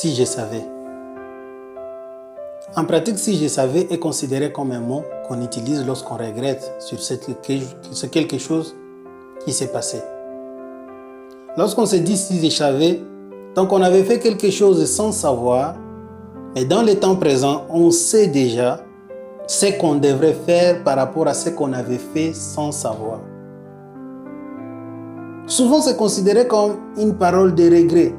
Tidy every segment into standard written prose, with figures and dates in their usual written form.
Si je savais. En pratique, si je savais est considéré comme un mot qu'on utilise lorsqu'on regrette sur ce quelque chose qui s'est passé. Lorsqu'on se dit si je savais, donc on avait fait quelque chose sans savoir, mais dans le temps présent, on sait déjà ce qu'on devrait faire par rapport à ce qu'on avait fait sans savoir. Souvent, c'est considéré comme une parole de regret.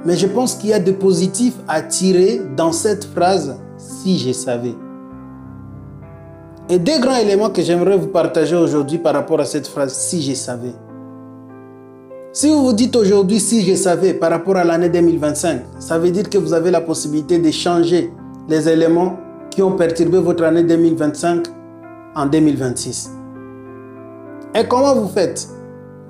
Mais je pense qu'il y a de positifs à tirer dans cette phrase « si je savais ». Et deux grands éléments que j'aimerais vous partager aujourd'hui par rapport à cette phrase « si je savais ». Si vous vous dites aujourd'hui « si je savais » par rapport à l'année 2025, ça veut dire que vous avez la possibilité de changer les éléments qui ont perturbé votre année 2025 en 2026. Et comment vous faites ?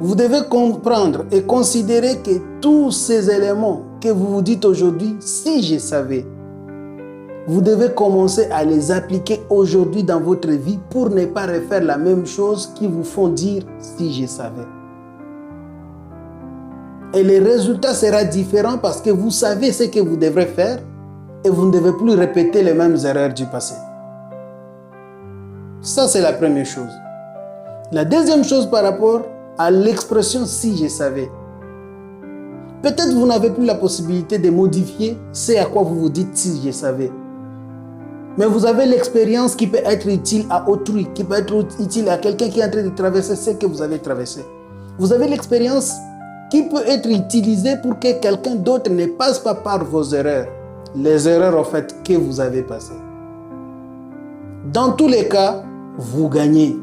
Vous devez comprendre et considérer que tous ces éléments que vous vous dites aujourd'hui, si je savais, vous devez commencer à les appliquer aujourd'hui dans votre vie pour ne pas refaire la même chose qui vous font dire si je savais. Et le résultat sera différent parce que vous savez ce que vous devrez faire et vous ne devez plus répéter les mêmes erreurs du passé. Ça, c'est la première chose. La deuxième chose par rapport à l'expression « si je savais ». Peut-être vous n'avez plus la possibilité de modifier ce à quoi vous vous dites « si je savais ». Mais vous avez l'expérience qui peut être utile à autrui, qui peut être utile à quelqu'un qui est en train de traverser ce que vous avez traversé. Vous avez l'expérience qui peut être utilisée pour que quelqu'un d'autre ne passe pas par vos erreurs. Les erreurs en fait que vous avez passées. Dans tous les cas, vous gagnez.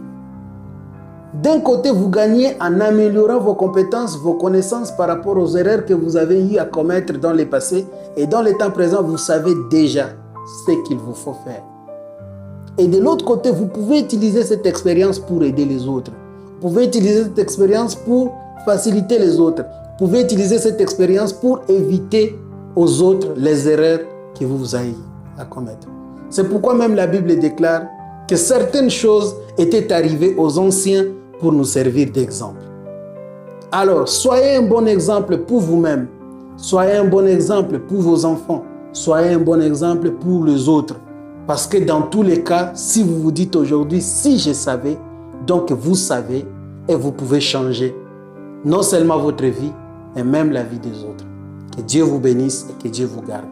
D'un côté, vous gagnez en améliorant vos compétences, vos connaissances par rapport aux erreurs que vous avez eu à commettre dans le passé. Et dans le temps présent, vous savez déjà ce qu'il vous faut faire. Et de l'autre côté, vous pouvez utiliser cette expérience pour aider les autres. Vous pouvez utiliser cette expérience pour faciliter les autres. Vous pouvez utiliser cette expérience pour éviter aux autres les erreurs que vous avez à commettre. C'est pourquoi même la Bible déclare que certaines choses étaient arrivées aux anciens pour nous servir d'exemple. Alors, soyez un bon exemple pour vous-même. Soyez un bon exemple pour vos enfants. Soyez un bon exemple pour les autres. Parce que dans tous les cas, si vous vous dites aujourd'hui, si je savais, donc vous savez et vous pouvez changer non seulement votre vie, mais même la vie des autres. Que Dieu vous bénisse et que Dieu vous garde.